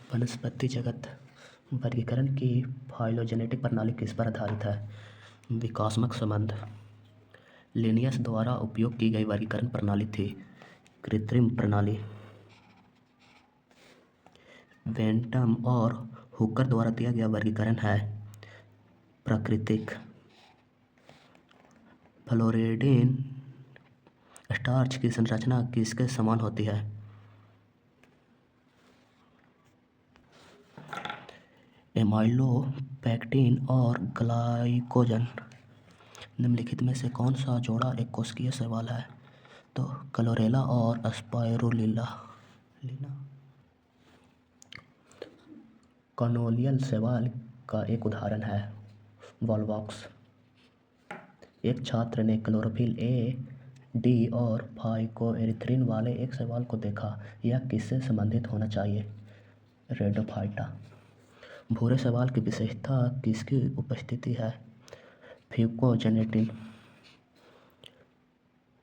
वनस्पति जगत वर्गीकरण की फाइलोजेनेटिक प्रणाली किस पर आधारित है? विकासात्मक संबंध। लिनियस द्वारा उपयोग की गई वर्गीकरण प्रणाली थी कृत्रिम प्रणाली। बेंटम और हुकर द्वारा दिया गया वर्गीकरण है प्राकृतिक। फ्लोरिडीन स्टार्च की संरचना किसके समान होती है? एमाइलो, पैक्टिन और ग्लाइकोजन। निम्नलिखित में से कौन सा जोड़ा एक कोशिकीय शैवाल है? तो क्लोरेला और स्पाइरुलिना। कॉलोनियल शैवाल का एक उदाहरण है वॉलवॉक्स। एक छात्र ने क्लोरोफिल ए, डी और फाइकोएरिथ्रिन वाले एक शैवाल को देखा। यह किससे संबंधित होना चाहिए? रेडोफाइटा। भूरे शैवाल की विशेषता किसकी उपस्थिति है? फ्यूकोजेनेटिन।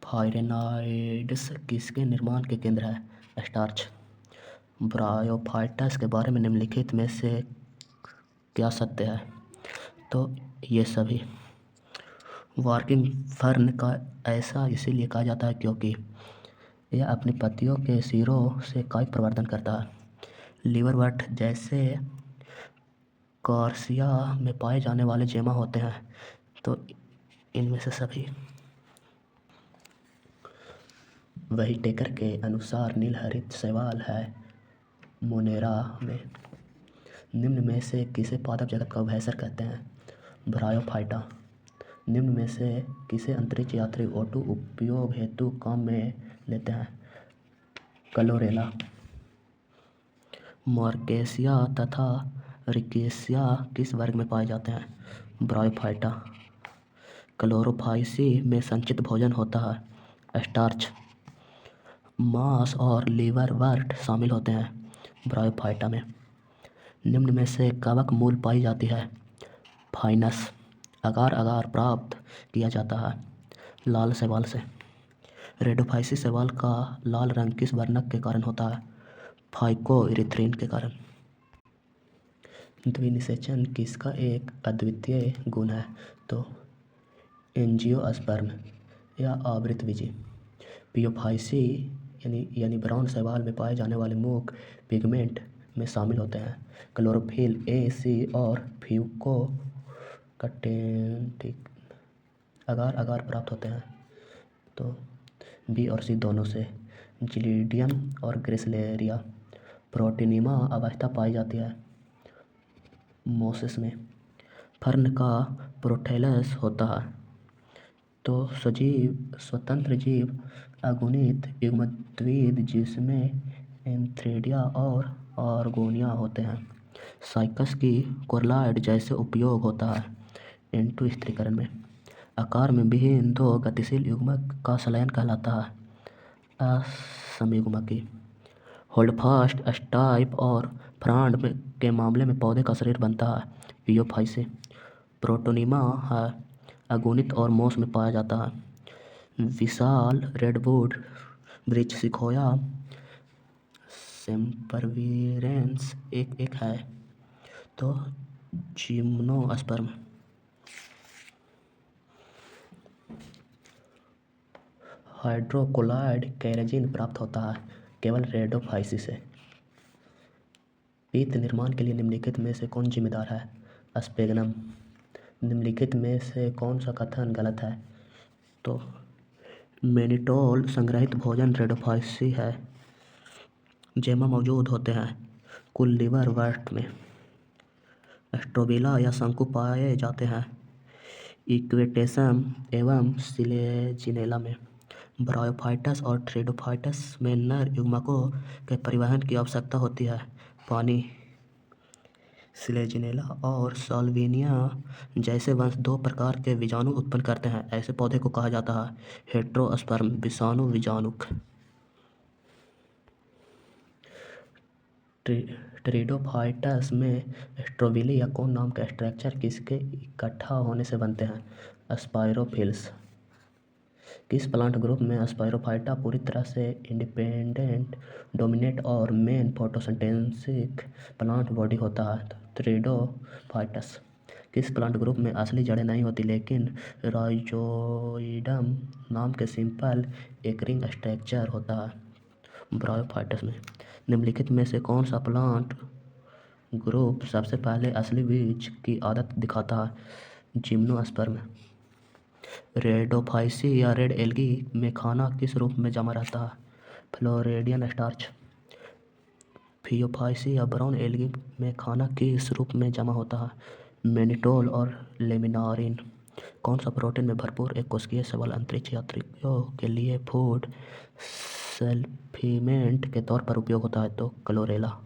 फायरेनाइड्स किसके निर्माण के केंद्र है? स्टार्च। ब्रायोफाइटस के बारे में निम्नलिखित में से क्या सत्य है? तो ये सभी। वर्किंग फर्न का ऐसा इसीलिए कहा जाता है क्योंकि यह अपनी पत्तियों के सिरों से कायिक प्रवर्धन करता है। लीवरवट जैसे कार्सिया में पाए जाने वाले जेमा होते हैं। तो इनमें से सभी। वही टेकर के अनुसार नीलहरित शैवाल है मोनेरा में। निम्न में से किसे पादप जगत का उभयचर कहते हैं? ब्रायोफाइटा। निम्न में से किसे अंतरिक्ष यात्री O2 उपयोग हेतु काम में लेते हैं? क्लोरेला। मार्केसिया तथा रिकेसिया किस वर्ग में पाए जाते हैं? ब्रायोफाइटा। क्लोरोफाइसी में संचित भोजन होता है स्टार्च। मांस और लीवरवर्ट शामिल होते हैं ब्रायोफाइटा में। निम्न में से कवक मूल पाई जाती है? फाइनस। अगार अगार प्राप्त किया जाता है लाल शैवाल से। रेडोफाइसी शैवाल का लाल रंग किस वर्णक के कारण होता है? फाइकोएरिथ्रिन के कारण। द्विनिषेचन किसका एक अद्वितीय गुण है? तो एंजियोस्पर्म या आवृतबीजी। पियोफाइसी यानी ब्राउन शैवाल में पाए जाने वाले मूक पिगमेंट में शामिल होते हैं क्लोरोफिल ए, सी और फ्यूकोकटेंटिक। अगार अगार प्राप्त होते हैं तो बी और सी दोनों से। जिलीडियम और ग्रेसिलेरिया। प्रोटीनिमा अवस्था पाई जाती है मोसेस में। फर्न का प्रोथैलस होता है। तो सजीव स्वतंत्र जीव अगुणित युग्मद्विद जिसमें एंथ्रेडिया और आर्गोनिया होते हैं। साइकस की कोरलॉइड जैसे उपयोग होता है N2 स्थिरीकरण में। आकार में विहीन दो गतिशील युग्मक का संलयन कहलाता है असमयुग्मकी। होल्डफास्ट, स्टाइप और फ्रांड के मामले में पौधे का शरीर बनता है पियोफाइसी। प्रोटोनिमा है अगुणित और मोस में पाया जाता है। विशाल रेडवुड वृक्ष सिकोया सेम्परविरेंस एक है। तो जिम्नोस्पर्म। हाइड्रोकोलाइड कैरेजिन प्राप्त होता है केवल रेडोफाइसी से। पीत निर्माण के लिए निम्नलिखित में से कौन जिम्मेदार है? स्पेगनम। निम्नलिखित में से कौन सा कथन गलत है? तो मेनिटोल संग्रहित भोजन रेडोफाइसी है। जेमा मौजूद होते हैं कुल लीवरवर्ट में। स्ट्रोबिला या शंकु पाए जाते हैं इक्वेटेसम एवं सिलेजिनेला में। ब्रायोफाइटस और ट्रेडोफाइटस में नर युग्मकों के परिवहन की आवश्यकता होती है पानी। सिलेजिनेला और साल्विनिया जैसे वंश दो प्रकार के बीजाणु उत्पन्न करते हैं। ऐसे पौधे को कहा जाता है हेटेरोस्पर्म विषाणु बीजाणुक। ट्रिडोफाइटस में स्ट्रोबिली या कोन नाम का स्ट्रक्चर किसके इकट्ठा होने से बनते हैं? स्पाइरोफिल्स। किस प्लांट ग्रुप में स्पाइरोफाइटा पूरी तरह से इंडिपेंडेंट डोमिनेट और मेन फोटोसिंथेटिक प्लांट बॉडी होता है? थ्रिडोफाइटस। किस प्लांट ग्रुप में असली जड़ें नहीं होती लेकिन राइजोइडम नाम के सिंपल एकरिंग स्ट्रक्चर होता है? ब्रायोफाइटस में। निम्नलिखित में से कौन सा प्लांट ग्रुप सबसे पहले असली बीज की आदत दिखाता है? जिम्नोस्पर्म। रेडोफाइसी या रेड एल्गी में खाना किस रूप में जमा रहता है? फ्लोरेडियन स्टार्च। फियोफाइसी या ब्राउन एल्गी में खाना किस रूप में जमा होता है? मैनिटोल और लेमिनारिन। कौन सा प्रोटीन में भरपूर एक कोशिकीय सबल अंतरिक्ष यात्रियों के लिए फूड सप्लीमेंट के तौर पर उपयोग होता है? तो क्लोरेला।